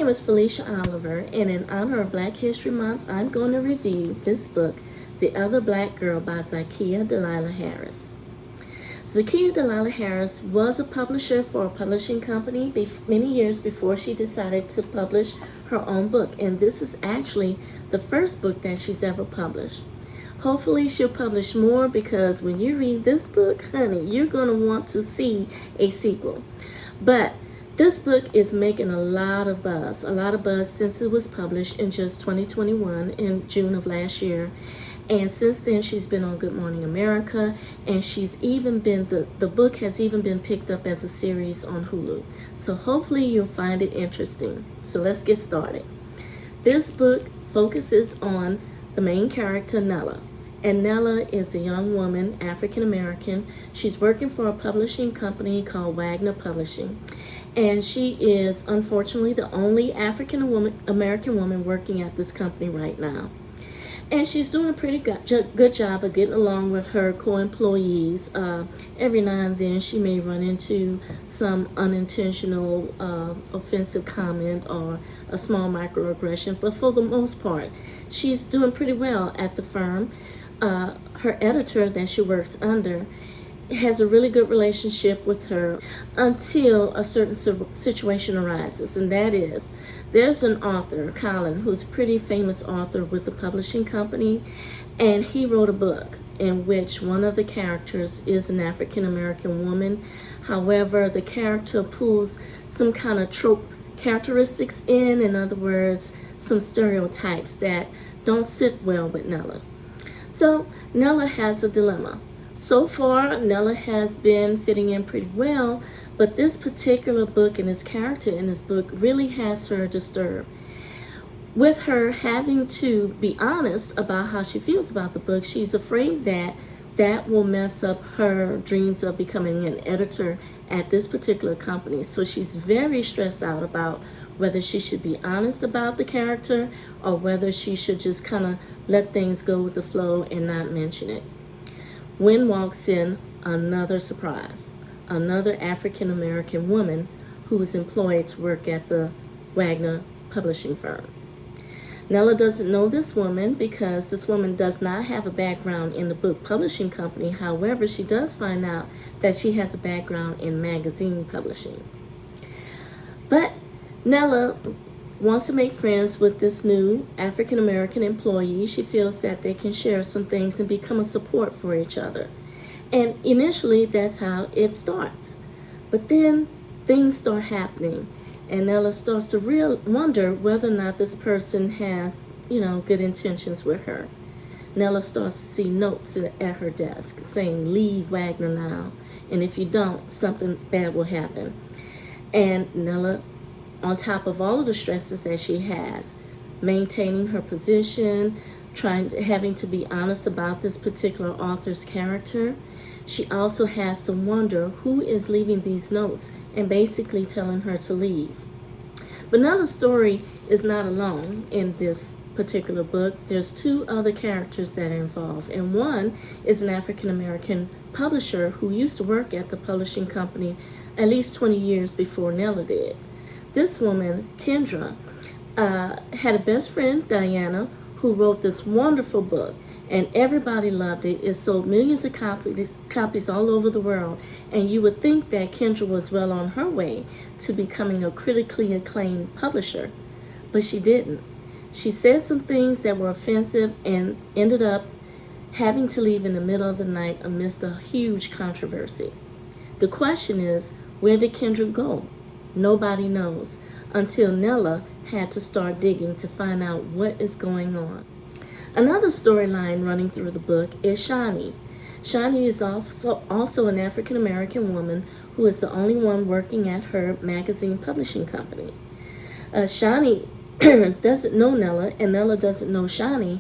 name is Felicia Oliver, and in honor of Black History Month, I'm going to review this book, The Other Black Girl by Zakiya Delila Harris. Zakiya Delila Harris was a publisher for a publishing company many years before she decided to publish her own book, and this is actually the first book that she's ever published. Hopefully she'll publish more, because when you read this book, honey, you're going to want to see a sequel. But this book is making a lot of buzz since it was published in just 2021 in June of last year. And since then, she's been on Good Morning America, and she's even been, the book has even been picked up as a series on Hulu. So hopefully you'll find it interesting. So let's get started. This book focuses on the main character, Nella. And Nella is a young woman, African American. She's working for a publishing company called Wagner Publishing. And she is, unfortunately, the only African American woman working at this company right now. And she's doing a pretty good job of getting along with her co-employees. Every now and then she may run into some unintentional offensive comment or a small microaggression, but for the most part, she's doing pretty well at the firm. Her editor that she works under has a really good relationship with her until a certain situation arises, and that is, there's an author, Colin, who's a pretty famous author with the publishing company, and he wrote a book in which one of the characters is an African American woman. However, the character pulls some kind of trope characteristics in other words, some stereotypes that don't sit well with Nella. So Nella has a dilemma. So far, Nella has been fitting in pretty well, but this particular book and this character in this book really has her disturbed. With her having to be honest about how she feels about the book, she's afraid that that will mess up her dreams of becoming an editor at this particular company. So she's very stressed out about whether she should be honest about the character or whether she should just kind of let things go with the flow and not mention it. When walks in another surprise, another African American woman who is employed to work at the Wagner publishing firm. Nella doesn't know this woman because this woman does not have a background in the book publishing company. However, she does find out that she has a background in magazine publishing. But Nella wants to make friends with this new African American employee. She feels that they can share some things and become a support for each other. And initially, that's how it starts. But then things start happening, and Nella starts to wonder whether or not this person has, good intentions with her. Nella starts to see notes at her desk saying, "Leave Wagner now, and if you don't, something bad will happen." And Nella, on top of all of the stresses that she has, maintaining her position, having to be honest about this particular author's character, she also has to wonder who is leaving these notes and basically telling her to leave. But Nella's story is not alone in this particular book. There's two other characters that are involved, and one is an African American publisher who used to work at the publishing company at least 20 years before Nella did. This woman, Kendra, had a best friend, Diana, who wrote this wonderful book, and everybody loved it. It sold millions of copies all over the world, and you would think that Kendra was well on her way to becoming a critically acclaimed publisher, but she didn't. She said some things that were offensive and ended up having to leave in the middle of the night amidst a huge controversy. The question is, where did Kendra go? Nobody knows, until Nella had to start digging to find out what is going on. Another storyline running through the book is Shani. Shani is also an African American woman who is the only one working at her magazine publishing company. Shani doesn't know Nella, and Nella doesn't know Shani,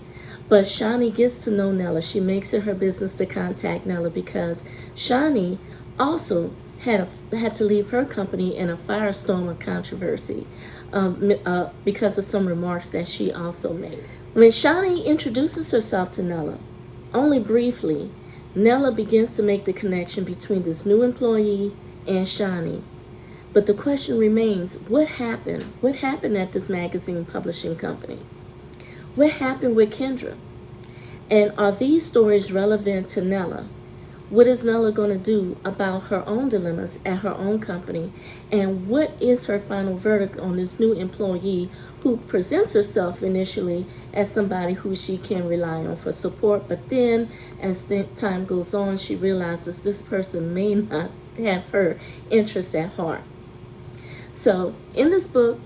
but Shani gets to know Nella. She makes it her business to contact Nella because Shani also had to leave her company in a firestorm of controversy because of some remarks that she also made. When Shani introduces herself to Nella, only briefly, Nella begins to make the connection between this new employee and Shani. But the question remains, what happened? What happened at this magazine publishing company? What happened with Kendra? And are these stories relevant to Nella? What is Nella going to do about her own dilemmas at her own company? And what is her final verdict on this new employee who presents herself initially as somebody who she can rely on for support, but then as the time goes on, she realizes this person may not have her interests at heart. So in this book,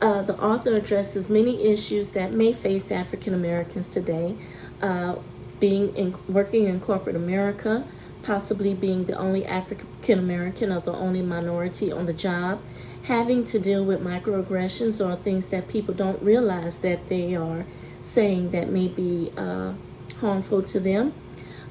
the author addresses many issues that may face African Americans today, working in corporate America, possibly being the only African American or the only minority on the job, having to deal with microaggressions or things that people don't realize that they are saying that may be harmful to them,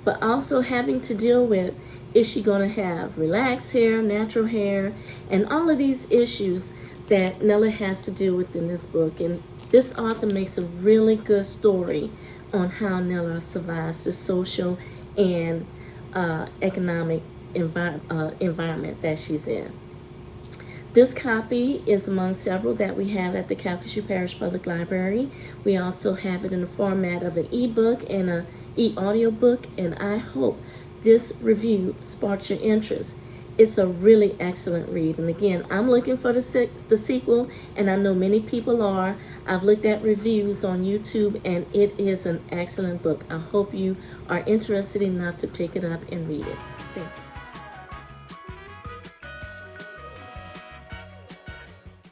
but also having to deal with, is she going to have relaxed hair, natural hair, and all of these issues that Nella has to deal with in this book. And this author makes a really good story on how Nella survives the social and economic environment that she's in. This copy is among several that we have at the Calcasieu Parish Public Library. We also have it in the format of an ebook and an e-audio book, and I hope this review sparks your interest. It's a really excellent read. And again, I'm looking for the sequel, and I know many people are. I've looked at reviews on YouTube, and it is an excellent book. I hope you are interested enough to pick it up and read it. Thank you.